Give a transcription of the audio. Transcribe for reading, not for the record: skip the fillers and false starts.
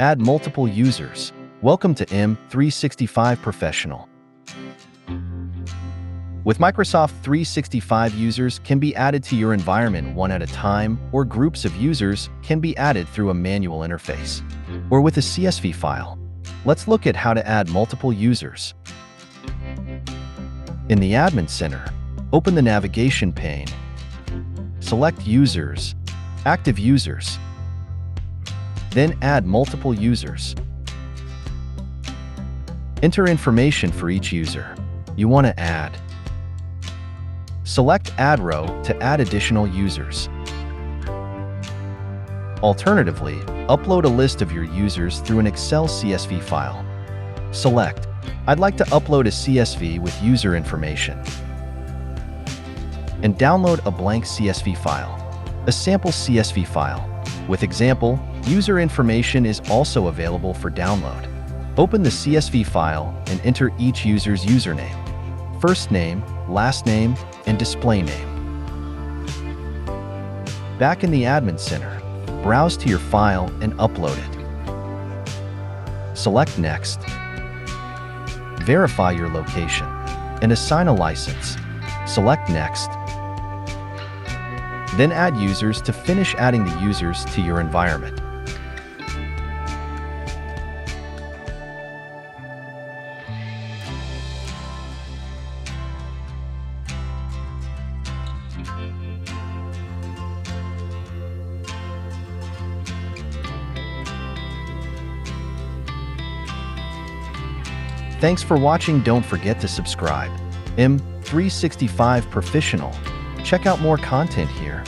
Add multiple users. Welcome to M365 Professional. With Microsoft 365, users can be added to your environment one at a time, or groups of users can be added through a manual interface, or with a CSV file. Let's look at how to add multiple users. In the Admin Center, open the navigation pane. Select Users, Active Users. Then add multiple users. Enter information for each user you want to add. Select Add Row to add additional users. Alternatively, upload a list of your users through an Excel CSV file. Select, I'd like to upload a CSV with user information. And download a blank CSV file. A sample CSV file with example user information is also available for download. Open the CSV file and enter each user's username, first name, last name, and display name. Back in the Admin Center, browse to your file and upload it. Select Next. Verify your location and assign a license. Select Next. Then add users to finish adding the users to your environment. Thanks for watching. Don't forget to subscribe. M365 Professional. Check out more content here.